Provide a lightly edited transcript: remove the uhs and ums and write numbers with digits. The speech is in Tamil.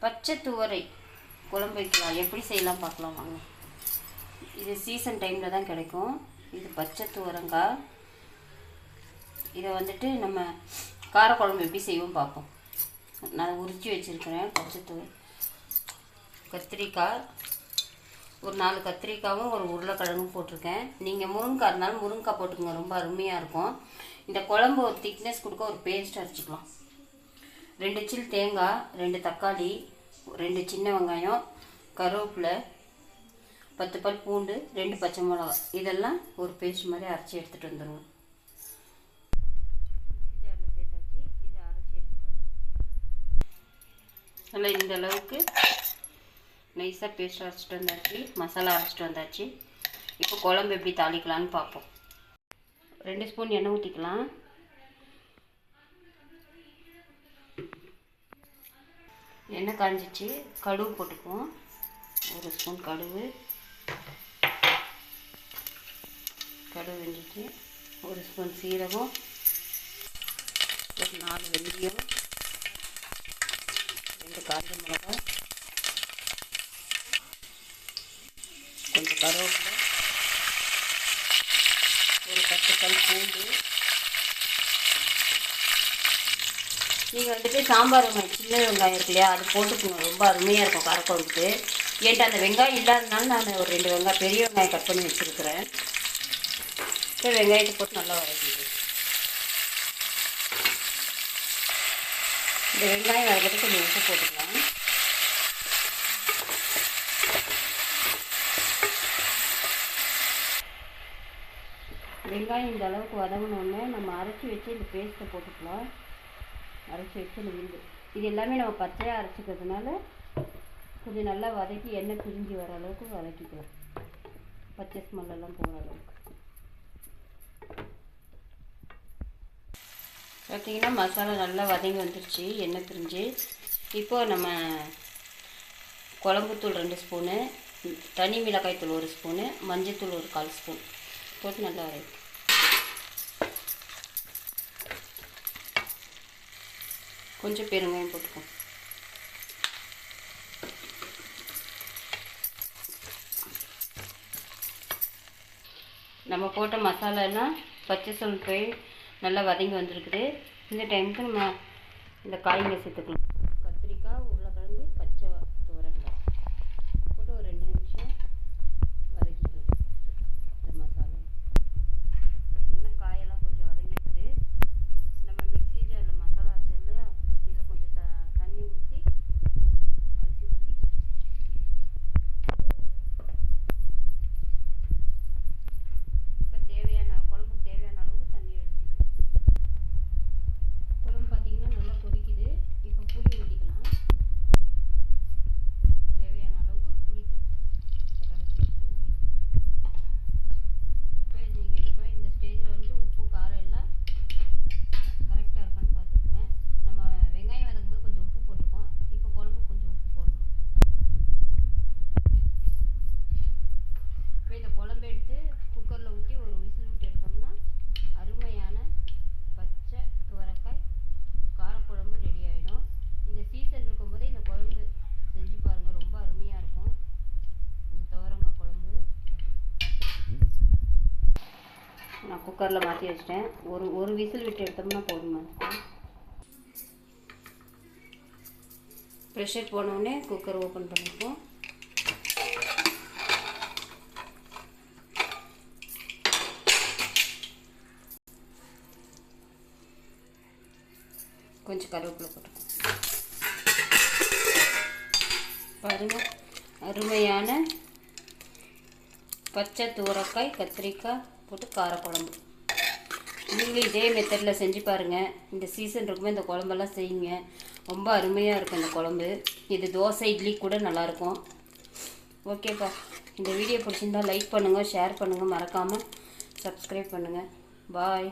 பச்சை துவரை குழம்பு வைக்கலாம். எப்படி செய்யலாம் பார்க்கலாம் வாங்க. இது சீசன் டைமில் தான் கிடைக்கும். இது பச்சை துவரங்காய். இதை வந்துட்டு நம்ம காரக்குழம்பு எப்படி செய்வோம் பார்ப்போம். நான் உரித்து வச்சுருக்கிறேன். பச்சை துவரை, கத்திரிக்காய், ஒரு 4 கத்திரிக்காயும் ஒரு உருளைக்கிழங்கும் போட்டிருக்கேன். நீங்கள் முருங்கைக்காய் இருந்தாலும் முருங்கைக்காய் போட்டுக்கோங்க, ரொம்ப அருமையாக இருக்கும். இந்த குழம்பு ஒரு திக்னஸ் கொடுக்க ஒரு பேஸ்ட் அரைச்சிக்கலாம். 2 சில் தேங்காய், 2 தக்காளி, 2 சின்ன வெங்காயம், கருவேப்பிலை, 10 பல் பூண்டு, 2 பச்சை மிளகா, இதெல்லாம் ஒரு பேஸ்ட் மாதிரி அரைச்சி எடுத்துகிட்டு வந்துடுவோம். ஜாரில் சேர்த்தாச்சு. இதை அரைச்சி எடுத்துகிட்டு வந்துடுவோம். நல்லா இந்த அளவுக்கு நைஸாக பேஸ்ட் அரைச்சிட்டு வந்தாச்சு. மசாலா அரைச்சிட்டு வந்தாச்சு. இப்போ குழம்பு எப்படி தாளிக்கலான்னு பார்ப்போம். 2 ஸ்பூன் எண்ணெய் ஊற்றிக்கலாம். எண்ணெய் காஞ்சிச்சு. கடுகு போட்டுக்குவோம். 1 ஸ்பூன் கடுகு வெந்துச்சு. 1 ஸ்பூன் சீரகம், ஒரு 4 வெந்தயம், 2 காஞ்ச மிளகாய், கொஞ்சம் கருவேப்பிலை, ஒரு 10 பல் பூண்டு. நீங்கள் வந்துட்டு சாம்பார் வெங்காயம், சின்ன வெங்காயம் இருக்கு இல்லையா, அது போட்டுக்கோங்க. ரொம்ப அருமையாக இருக்கும் காரக்குழம்புக்கு. ஏன்ட்டு அந்த வெங்காயம் இல்லாதனால நான் ஒரு 2 வெங்காயம், பெரிய வெங்காயம் கட் பண்ணி வச்சுருக்கிறேன். இப்போ வெங்காயத்தை போட்டு நல்லா வதக்கிது. இந்த வெங்காயம் வதக்கிட்டு கொஞ்சம் உப்பு போட்டுக்கலாம். வெங்காயம் இந்த அளவுக்கு வதங்கினோடனே நம்ம அரைச்சி வச்சு இந்த பேஸ்ட்டை போட்டுக்கலாம். அரைச்சி வச்சு இந்த விந்து இது எல்லாமே நம்ம பச்சையாக அரைச்சிக்கிறதுனால கொஞ்சம் நல்லா வதக்கி எண்ணெய் பிரிஞ்சு வர அளவுக்கு வதக்கிக்கலாம். பச்சை ஸ்மெல்லாம் போகிற அளவுக்கு பார்த்திங்கன்னா மசாலா நல்லா வதங்கி வந்துடுச்சு, எண்ணெய் பிரிஞ்சு. இப்போது நம்ம குழம்புத்தூள் 2 ஸ்பூனு, தனி மிளகாய் தூள் 1 ஸ்பூனு, மஞ்சள் ஒரு 1/4 ஸ்பூன் போட்டு நல்லா வதக்கி, கொஞ்சம் பெருங்காயம் போட்டுக்கோம். நம்ம போட்ட மசாலா எல்லாம் பச்சை சொல் போய் நல்லா வதங்கி வந்திருக்குது. இந்த டைமுக்கு நம்ம இந்த காய்கறி சேர்த்துக்கலாம். கத்திரிக்காய், உருளைக்கிழங்கு, பச்சை துவரங்காய் போட்டு ஒரு 2 நிமிஷம் வதக்கிக்கலாம். இந்த மசாலா பார்த்திங்கன்னா காயெல்லாம் கொஞ்சம் வதங்கிடுது. நம்ம மிக்ஸி ஜாரில் மசாலா அரைச்சோம் இல்லையா, இதில் கொஞ்சம் தண்ணி ஊற்றி அரிசி ஊற்றிக்கலாம். இப்போ குழம்புக்கு தேவையான அளவுக்கு தண்ணி ஊற்றிக்கலாம். குழம்பு பார்த்திங்கன்னா நல்லா கொதிக்குது. இப்போ புளி ஊற்றிக்கலாம். தேவையான அளவுக்கு புளி கரைச்சி ஊற்றிக்கலாம். இப்போ நீங்கள் என்ன பண்ண இந்த ஸ்டேஜில் வந்து உப்பு காரம் எல்லாம் கரெக்டாக இருக்கான்னு பார்த்துக்குங்க. நம்ம வெங்காயம் வதக்கும்போது கொஞ்சம் உப்பு போட்டுப்போம். இப்போ குழம்பு கொஞ்சம் உப்பு போடணும். இப்போ இந்த குழம்பு எடுத்து குக்கரில் ஊற்றி ஒரு விசில் விட்டு எடுத்தோம்னா அருமையான பச்சை துவரக்காய் காரக்குழம்பு ரெடி ஆகிடும். இந்த சீசன் இருக்கும்போதே இந்த குழம்பு செஞ்சு பாருங்கள், ரொம்ப அருமையாக இருக்கும் இந்த துவரங்காய் குழம்பு. நான் குக்கரில் மாற்றி வச்சிட்டேன். ஒரு விசில் விட்டு எடுத்தோம்னா போதுமா இருக்கும். ப்ரெஷர் போனோடனே குக்கர் ஓப்பன் பண்ணிப்போம். கொஞ்சம் கருவேப்பிலை போட்டுக்கோங்க. பாருங்கள், அருமையான பச்சை துவரக்காய் கத்திரிக்காய் போட்டு காரக்குழம்பு. நீங்களும் இதே மெத்தடில் செஞ்சு பாருங்கள். இந்த சீசன் இருக்கும்போது இந்த குழம்பெல்லாம் செய்யுங்க. ரொம்ப அருமையாக இருக்கும் இந்த குழம்பு. இது தோசை இட்லி கூட நல்லாயிருக்கும். ஓகேப்பா, இந்த வீடியோ பிடிச்சிருந்தால் லைக் பண்ணுங்கள், ஷேர் பண்ணுங்கள், மறக்காமல் சப்ஸ்கிரைப் பண்ணுங்கள். பாய்.